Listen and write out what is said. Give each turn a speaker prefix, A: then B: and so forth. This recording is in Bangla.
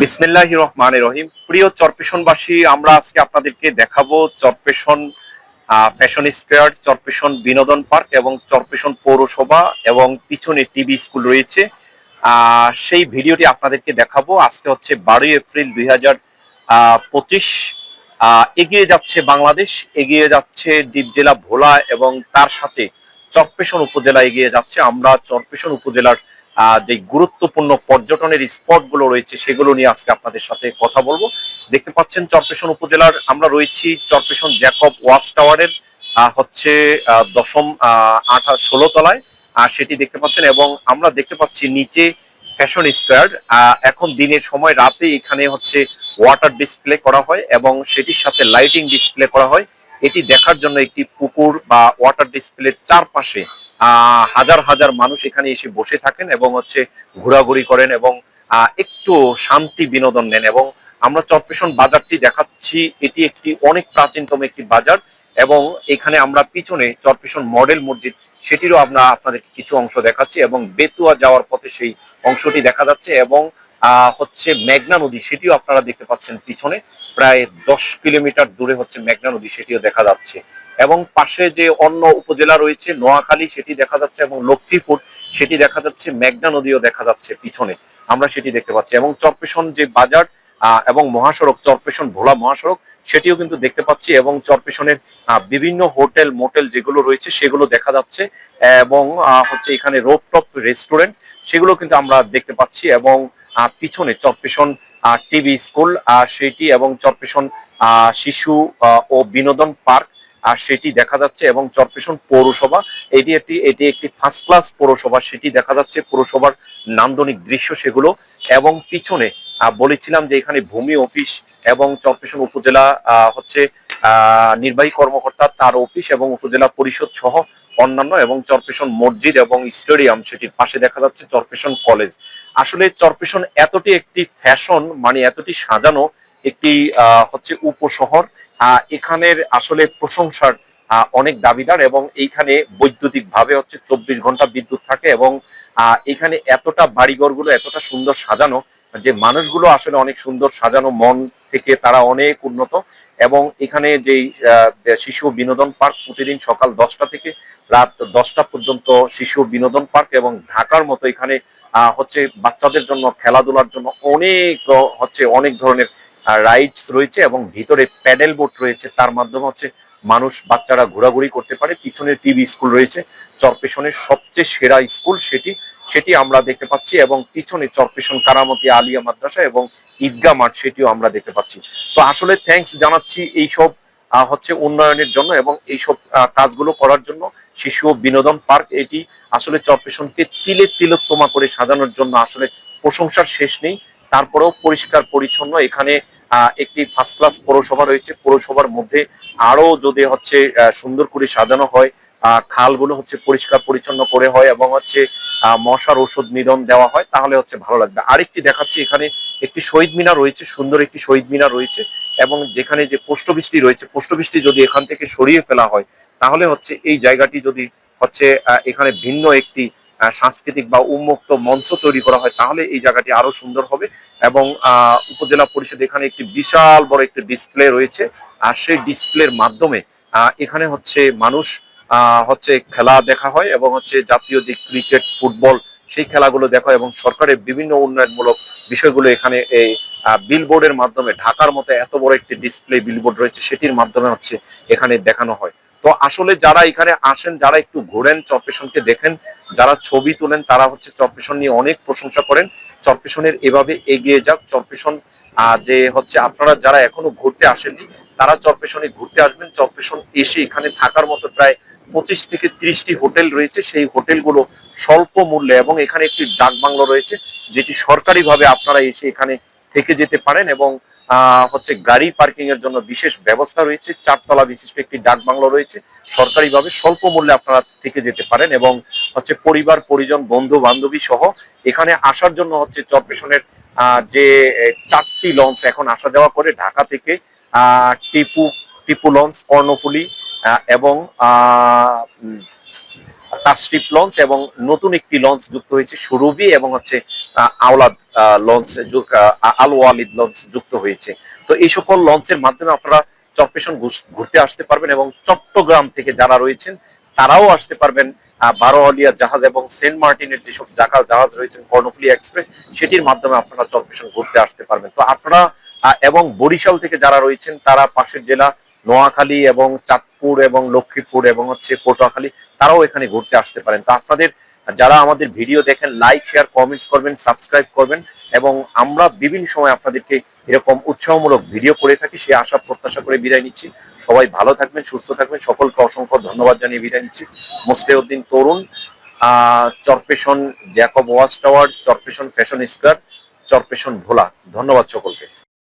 A: বিসমিল্লাহির রহমানির রহিম। প্রিয় চরপেশনবাসী, আমরা আজকে আপনাদেরকে দেখাবো চরপেশন ফ্যাশন স্কোয়ার, চরপেশন বিনোদন পার্ক এবং চরপেশন পৌরসভা এবং পিছনে টিবি স্কুল রয়েছে। সেই ভিডিওটি আপনাদেরকে দেখাবো। আজকে হচ্ছে 12 এপ্রিল 2025। এগিয়ে যাচ্ছে বাংলাদেশ, এগিয়ে যাচ্ছে দ্বীপ জেলা ভোলা এবং তার সাথে চরপেশন উপজেলা এগিয়ে যাচ্ছে। আমরা চরপেশন উপজেলার যে গুরুত্বপূর্ণ পর্যটনের স্পট গুলো রয়েছে সেগুলো নিয়ে আজকে আপনাদের সাথে কথা বলবো। দেখতে পাচ্ছেন চরপেশন উপজেলার আমরা রয়েছি চরপেশন জ্যাকব ওয়াচ টাওয়ারের হচ্ছে 10ম 16 তলায় সেটি দেখতে পাচ্ছেন এবং আমরা দেখতে পাচ্ছি নিচে ফ্যাশন স্কোয়ার। এখন দিনের সময় রাতে এখানে হচ্ছে ওয়াটার ডিসপ্লে করা হয় এবং সেটির সাথে লাইটিং ডিসপ্লে করা হয়। এটি দেখার জন্য একটি পুকুর বা ওয়াটার ডিসপ্লের চারপাশে হাজার হাজার মানুষ এখানে এসে বসে থাকেন এবং হচ্ছে ঘোরাঘুরি করেন এবং একটু শান্তি বিনোদন নেন। এবং আমরা চরপেশন বাজারটি দেখাচ্ছি, এটি একটি অনেক প্রাচীনতম একটি বাজার এবং এখানে আমরা পিছনে চরপেশন মডেল মসজিদ সেটিরও আমরা আপনাদেরকে কিছু অংশ দেখাচ্ছি এবং বেতুয়া যাওয়ার পথে সেই অংশটি দেখা যাচ্ছে এবং হচ্ছে মেঘনা নদী সেটিও আপনারা দেখতে পাচ্ছেন পিছনে, প্রায় 10 কিলোমিটার দূরে হচ্ছে মেঘনা নদী সেটিও দেখা যাচ্ছে এবং পাশে যে অন্য উপজেলা রয়েছে নোয়াখালী সেটি দেখা যাচ্ছে এবং লক্ষ্মীপুর সেটি দেখা যাচ্ছে, মেঘনা নদীও দেখা যাচ্ছে পিছনে, আমরা সেটি দেখতে পাচ্ছি এবং চরপেশন যে বাজার এবং মহাসড়ক চরপেশন ভোলা মহাসড়ক সেটিও কিন্তু দেখতে পাচ্ছি এবং চরপেশনের বিভিন্ন হোটেল মোটেল যেগুলো রয়েছে সেগুলো দেখা যাচ্ছে এবং হচ্ছে এখানে রোপটপ রেস্টুরেন্ট সেগুলো কিন্তু আমরা দেখতে পাচ্ছি এবং পিছনে চরপেশন টিবি স্কুল সেটি এবং চরপেশন শিশু ও বিনোদন পার্ক সেটি দেখা যাচ্ছে এবং চরপেশন পৌরসভা এটি একটি ফার্স্ট ক্লাস পৌরসভা সেটি দেখা যাচ্ছে, পৌরসভার নান্দনিক দৃশ্য সেগুলো এবং পিছনে বলেছিলাম যে এখানে ভূমি অফিস এবং চরপেশন উপজেলা হচ্ছে নির্বাহী কর্মকর্তা তার অফিস এবং উপজেলা পরিষদ সহ অন্যান্য এবং চরপেশন মসজিদ এবং স্টেডিয়াম সেটির পাশে দেখা যাচ্ছে চরপেশন কলেজ। আসলে চরপেশন এতটি একটি ফ্যাশন মানে এতটি সাজানো একটি হচ্ছে উপশহর, এখানের আসলে প্রশংসার অনেক দাবিদার এবং এইখানে বৈদ্যুতিক ভাবে হচ্ছে 24 ঘন্টা বিদ্যুৎ থাকে এবং এখানে এতটা বাড়িঘরগুলো এতটা সুন্দর সাজানো যে মানুষগুলো আসলে অনেক সুন্দর সাজানো, মন থেকে তারা অনেক উন্নত এবং এখানে যেই শিশু বিনোদন পার্ক প্রতিদিন সকাল 10টা থেকে রাত 10টা পর্যন্ত শিশু বিনোদন পার্ক এবং ঢাকার মতো এখানে হচ্ছে বাচ্চাদের জন্য খেলাধুলার জন্য অনেক ধরনের রাইডস রয়েছে এবং ভিতরে প্যাডেল বোট রয়েছে, তার মাধ্যমে হচ্ছে মানুষ বাচ্চারা ঘোরাঘুরি করতে পারে। পিছনে টিবি স্কুল রয়েছে, চরপেশনের সবচেয়ে সেরা স্কুল সেটি সেটি আমরা দেখতে পাচ্ছি এবং পিছনে চরপেশন কারামতি আলিয়া মাদ্রাসা এবং ঈদগাহ মাঠ সেটিও আমরা দেখতে পাচ্ছি। তো আসলে থ্যাঙ্কস জানাচ্ছি এইসব হচ্ছে উন্নয়নের জন্য এবং এইসব কাজগুলো করার জন্য। শিশু বিনোদন পার্ক এটি আসলে চরপেশনকে তিলে তিলোত্তমা করে সাজানোর জন্য আসলে প্রশংসার শেষ নেই। তারপরেও পরিষ্কার পরিচ্ছন্ন এখানে একটি ফার্স্ট ক্লাস পৌরসভা রয়েছে, পৌরসভার মধ্যে আরো যদি হচ্ছে সুন্দর করে সাজানো হয়, খালগুলো হচ্ছে পরিষ্কার পরিচ্ছন্ন করে হয় এবং হচ্ছে মশার ওষুধ নিধন দেওয়া হয় তাহলে হচ্ছে ভালো লাগবে। আরেকটি দেখাচ্ছি, এখানে একটি শহীদ মিনার রয়েছে, সুন্দর একটি শহীদ মিনার রয়েছে এবং যেখানে যে পোস্ট অফিসটি রয়েছে, পোস্ট অফিসটি যদি এখান থেকে সরিয়ে ফেলা হয় তাহলে হচ্ছে এই জায়গাটি যদি হচ্ছে এখানে ভিন্ন একটি সাংস্কৃতিক বা উন্মুক্ত মঞ্চ তৈরি করা হয় তাহলে এই জায়গাটি আরো সুন্দর হবে এবং উপজেলা পরিষদ এখানে একটি বিশাল বড় একটি ডিসপ্লে রয়েছে আর সেই ডিসপ্লের মাধ্যমে এখানে হচ্ছে মানুষ হচ্ছে খেলা দেখা হয় এবং হচ্ছে জাতীয় যে ক্রিকেট ফুটবল সেই খেলাগুলো দেখা হয় এবং সরকারের বিভিন্ন উন্নয়নমূলক বিষয়গুলো এখানে এই বিলবোর্ডের মাধ্যমে, ঢাকার মতো এত বড় একটি ডিসপ্লে বিলবোর্ড রয়েছে সেটির মাধ্যমে হচ্ছে এখানে দেখানো হয়। তো আসলে যারা এখানে আসেন, যারা একটু ঘোরেন, চরপেশনকে দেখেন, যারা ছবি তোলেন তারা হচ্ছে চরপেশন নিয়ে অনেক প্রশংসা করেন। চরপেশনের এভাবে এগিয়ে যাক। চরপেশন যে হচ্ছে আপনারা যারা এখনো ঘুরতে আসেননি তারা চরপেশনে ঘুরতে আসবেন। চরপেশন এসে এখানে থাকার মতো প্রায় 25 থেকে 30টি হোটেল রয়েছে, সেই হোটেলগুলো স্বল্প মূল্যে এবং এখানে একটি ডাক বাংলো রয়েছে যেটি সরকারিভাবে আপনারা এসে এখানে থেকে যেতে পারেন এবং হচ্ছে গাড়ি পার্কিং এর জন্য বিশেষ ব্যবস্থা রয়েছে। 4 তলা বিশিষ্ট একটি ডাক বাংলো রয়েছে, সরকারিভাবে স্বল্প মূল্যে আপনারা থেকে যেতে পারেন এবং হচ্ছে পরিবার পরিজন বন্ধু বান্ধবী সহ এখানে আসার জন্য হচ্ছে চরপেশনের যে 4টি লঞ্চ এখন আসা যাওয়া করে ঢাকা থেকে, টিপু টিপু লঞ্চ, কর্ণফুলী এবং তাশরিফ লঞ্চ এবং নতুন একটি লঞ্চ যুক্ত হয়েছে সুরভি এবং হচ্ছে আওলাদ লঞ্চ আল ওয়ালিদ লঞ্চ যুক্ত হয়েছে। তো এই সকল লঞ্চের মাধ্যমে আপনারা চরপেশন ঘুরতে আসতে পারবেন এবং চট্টগ্রাম থেকে যারা রয়েছেন তারাও আসতে পারবেন। বারোয়ালিয়া জাহাজ এবং সেন্ট মার্টিনের যেসব জাহাজ রয়েছেন কর্ণফুলী এক্সপ্রেস, সেটির মাধ্যমে আপনারা চরপেশন ঘুরতে আসতে পারবেন। তো আপনারা এবং বরিশাল থেকে যারা রয়েছেন তারা পাশের জেলা নোয়াখালী এবং চাঁদপুর এবং লক্ষ্মীপুর এবং হচ্ছে পটুয়াখালী, তারাও এখানে ঘুরতে আসতে পারেন। তো আপনাদের যারা আমাদের ভিডিও দেখেন লাইক শেয়ার কমেন্টস করবেন, সাবস্ক্রাইব করবেন এবং আমরা বিভিন্ন সময় আপনাদেরকে এরকম উৎসাহমূলক ভিডিও করে থাকি, সে আশা প্রত্যাশা করে বিদায় নিচ্ছি। সবাই ভালো থাকবেন, সুস্থ থাকবেন, সকলকে অসংখ্য ধন্যবাদ জানিয়ে বিদায় নিচ্ছি। Mostauddin Tarun, Char Fasson Jacob Watch Tower, Char Fasson Fashion Square, Char Fasson Bhola. ধন্যবাদ সকলকে।